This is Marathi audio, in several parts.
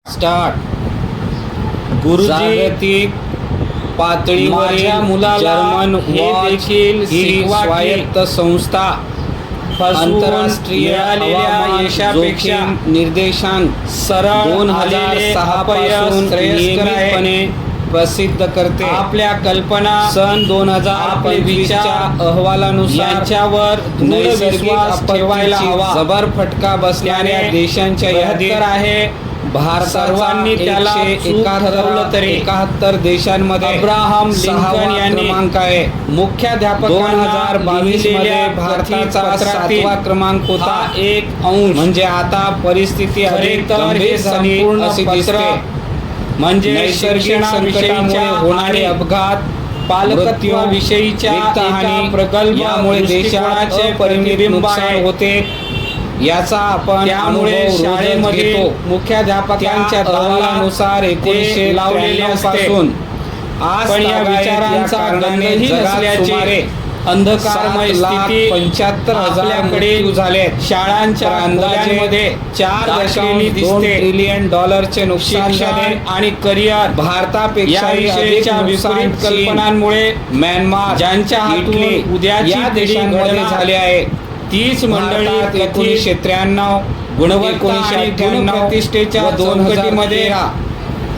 स्टार्ट गुरुजी, जागतिक पातळीवरील माझ्या मुलाला जर्मन हे वॉच देखील ही शिकवा की स्वायत्त संस्था आंतरराष्ट्रीय मिळालेल्या हवामान यशापेक्षा जोखीम निर्देशांक सरळ 2006 पासून श्रेयस्कर आहे. नियमितपणे प्रसिद्ध करते. आपल्या कल्पना, सन 2025 आपले च्या विचार अहवालानुसार यांच्यावर दृढ नैसर्गिक विश्वास ठेवायला आपत्तीची हवा. जबर फटका बसणाऱ्या त्याने देशांच्या यादीत आहे. भारताचा सर्वांनी त्याला चूक ठरवलं तरी 71 देशांमध्ये अब्राहम लिंकन 6वा यांनी क्रमांक आहे. मुख्याध्यापकांना 2022 मध्ये लिहिलेल्या भारताचा पत्रातील 7वा क्रमांक होता. हा एक अंश. म्हणजे आता परिस्थिती खरे अधिक तर हे गंभीर झाली संपूर्ण अशी पत्र दिसते. म्हणजे नैसर्गिक संकटामुळे होणारे अपघात, पालकत्वाविषयीच्या वित्तहानी, एका प्रगल्भ यामुळे देशात दृष्टिकोनाचे अपरिमित प्रतिबिंब नुकसान आहे. होते. याचा आपण त्यामुळे अनुभव रोजच शाळेमध्ये घेतो. मुख्याध्यापकांच्या त्या अहवालानुसार ते 1993 लावलेले असते. पासून आज पण या तागायत विचारांचा कारणाने गंधही जगात नसल्याची सुमारे अंधकारमय स्थिती 7,75,000 आपल्याकडे मृत्यू झालेत. शाळांच्या तर अंदाजे खोल्यांमध्ये 4.2 दिसते. ट्रिलियन डॉलरचे नुकसान झाले. शिक्षण आणि करिअर भारतापेक्षाही अधिक याविषयीच्या नुकसान विपरीत चीन, कल्पनांमुळे म्यानमार, ज्यांच्या हातून इटली उद्याची या पिढी देशांमध्ये घडणार झाले आहे. तीच मंडळी भारतात कथित 1993, गुणवत्ता आणि 1998 गुणप्रतिष्ठेच्या व चौकटीमध्ये 2013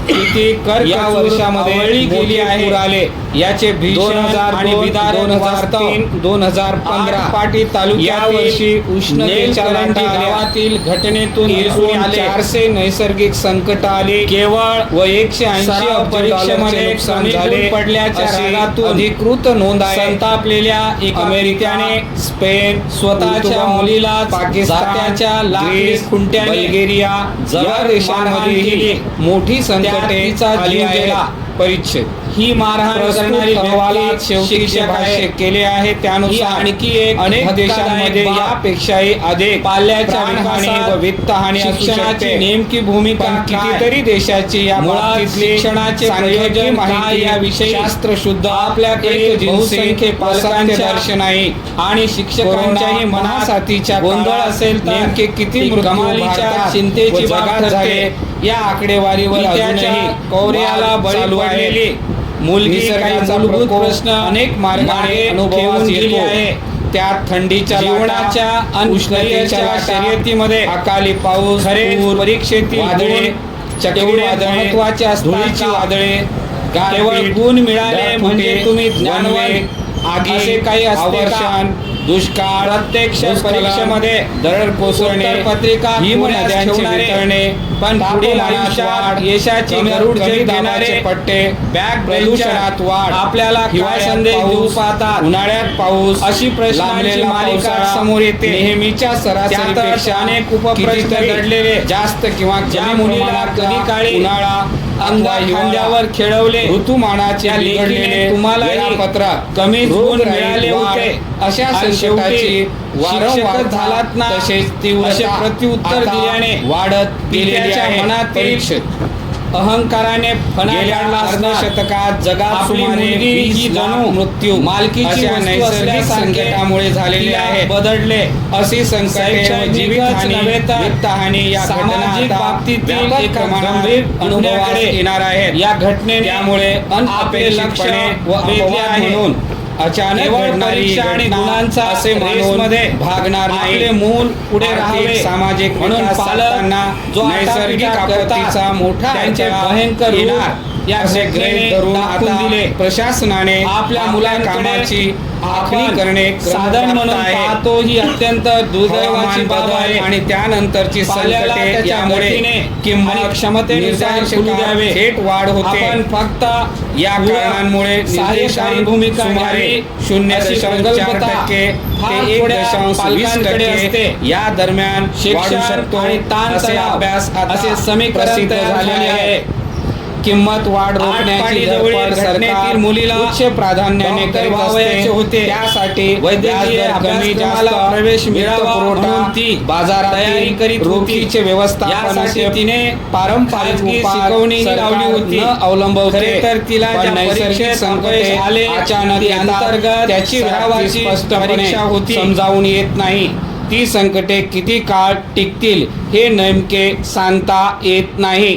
किती या वर्षामध्ये अवळी गेली मोठे आहे. पूर आले. याचे भीषण आणि 2002, विदारक 2003, 2015 आटपाडी तालुक्यातील यावर्षी उष्णतेच्या नेलकरंजी लाटा आल्या. गावातील घटनेतून दिसून एकूण आले. 400 नैसर्गिक संकट आली केवळ व 180 सराव अब्ज परीक्षेमध्ये डॉलरचे नुकसान कमी झाले गुण पडल्याच्या अशी रागातून अधिकृत नोंद आहे. संतापलेल्या एका अमेरिका, पित्याने स्पेन, स्वतःच्या पोर्तुगाल, मुलीला पाकिस्तान, जात्याच्या लाकडी ग्रीस, खुंट्याने बल्गेरिया जबर या देशांमध्येही मारहाण केली. मोठी त्यात संकटे तिचा आली जीव आहेत. गेला. परिच्छेद ही मारहाण प्रस्तुत करणारी अहवालात व्यक्ती शेवटी जे शिक्षक भाष्य आहे. केले आहे ही त्यानुसार आणखी एक अनेक धक्कादायक देशांमध्ये बाब. यापेक्षाही अधिक पाल्याच्या प्राणहानी विकासात व वित्तहानी असू शिक्षणाची शकते. नेमकी भूमिका पण काय? कितीतरी देशाची या मुळात बाबतीतली शिक्षणाचे सांख्यिकी प्रयोजन काय माहिती याविषयी शास्त्रशुद्ध आपल्याकडे एकजिन्सी बहुसंख्य पालकांच्या दर्शन आहे. आणि शिक्षकांच्याही कोरोना मनात महासाथीच्या गोंधळ काळात असेल तर नेमके किती ती मृत्यू कमालीच्या भारतात चिंतेची व बाब जगात ठरते. झाले या आकडेवारीवर त्याच्या अजूनही कौर्याला वाद बळी चालू आहे. पडलेली मुलगी काही निसर्गाचा मूलभूत प्रकोप प्रश्न अनेक मार्गाने मागे अनुभवास ठेवून गेली येतो. आहे. त्यात थंडीच्या जीवनाच्या लाटा, आणि उष्णतेच्या करिअरच्या लाटा, शर्यतीमध्ये अकाली पाऊस, खरेच पूर, परीक्षेतील वादळे, गुण चक्रीवादळे, महत्त्वाचे असतात धुळीची का? वादळे, केवळ गारपीट, गुण मिळाले ढगफुटी, म्हणजे तुम्ही ज्ञानवान वनवे, आगी, असे काही असते का? अवर्षण, दुष्काळ, प्रत्यक्ष भूस्खलन, परीक्षेमध्ये दरड कोसळणे, उत्तरपत्रिका हिमनद्यांचे ठेवणारे, वितळणे, पण पुढील तापमानात आयुष्यात वाढ, यशाची गरुड कमी जरी दाबाचे देणारे पट्टे, बॅक प्रदूषणात वाढ, आपल्याला काय हिवाळ्यात संदेश देऊ पाऊस, पाहतात? उन्हाळ्यात पाऊस, अशी प्रश्नांची लांबलेला मालिका पावसाळा, समोर येते. नेहमीच्या सरासरीपेक्षा त्यातच अनेक उपप्रश्न कितीतरी दडलेले. जास्त किंवा ज्या कमी मुलीला प्रमाणातला कधी काळी उन्हाळा अंगा अथवा खांद्यावर खेळवले ऋतुमानाचे त्या लेखीने बिघडलेले तुम्हालाही वेळापत्रक, कमी गुण रोगराई, मिळाले वाढ, होते. अशा आणि संकटाची शेवटी वारंवारता शिक्षकच झालात ना, तसेच तीव्रता असे प्रत्युत्तर आता दिल्याने वाढत गेलेली पित्याच्या आहे. मनातील परीक्षेत अहंकाराने फणा गेल्या काढला असता. अर्धशतकात जगात आपली सुमारे मुलगी 20 ही लाख जणू मृत्यू मालकीची अशा वस्तू नैसर्गिक असल्यासारखे संकटामुळे झालेले तिला आहे. बदडले. अशी संकटे व शैक्षणिकच जीवितहानी, नव्हे तर वित्तहानी या घटना सामाजिक आता बाबतीतील व्यापक एक प्रमाणात गंभीर अनुभवास गुन्ह्याकडे येणार आहेत. या घटनेने त्यामुळे आपले लक्ष अनपेक्षितपणे व वेधले अपवाद आहे. म्हणून अचानक केवळ घडणारी परीक्षा आणि घटना गुणांचा असे मानून रेसमध्ये भागणार नाही. आपले मूल पुढे आर्थिक, राहावे सामाजिक म्हणून विकास पालक साधताना जो नैसर्गिक आटापिटा आपत्तीचा करतात, मोठा त्यांचे अडथळा भयंकर रूप येणार या असे घटनेने गृहीत धरून दाखवून आता दिले. प्रशासनाने आपल्या मुलांकडे कामाची आखणी आपण करणे साधन म्हणून पाहतो. ही अत्यंत दुर्दैवाची हवामान बाब बदल आहे. आणि त्यानंतरची पाल्याला संकटे त्याच्या यामुळे गतीने किंमत आणि क्षमतेनुसार निर्देशकात फुलू द्यावे. थेट वाढ होते. आपण फक्त या कारणांमुळे सहाय्यकारी निर्देशांक भूमिका सुमारे घ्यावी. 0.4% फार ते थोड्या 1.20% पालकांकडे असते. या दरम्यान वाढू शिक्षण शकतो आणि ताण असे तणाव अभ्यास आता असे समीकरण प्रसिद्ध तयार झाले झाले आहे. आहे. किंमत वाढ रोखण्याची आटपाडीजवळील धडपड सरकार घटनेतील मुलीला उच्च प्राधान्याने डॉक्टर करीत व्हावयाचे असते. होते. त्यासाठी वैद्यकीय व्याजदर कमी जास्त अभ्यासक्रमाला प्रवेश मिळावा वित्तपुरवठा, म्हणून ती तयारी बाजारातील करीत होती. रोखीचे व्यवस्थापन यासाठी असे तिने पारंपरिक खाजगी उपाय शिकवणीही सरकार लावली होती. न अवलंबवते. खरे तर तिला पण ज्या नैसर्गिक परीक्षेत संकटे अपयश आले, अचानक ती येतात. अंतर्गत त्याची व्याप्ती सरावाची स्पष्टपणे परीक्षा होती. समजावून येत नाही. ती संकटे किती काळ टिकतील हे नेमके सांगता येत नाही.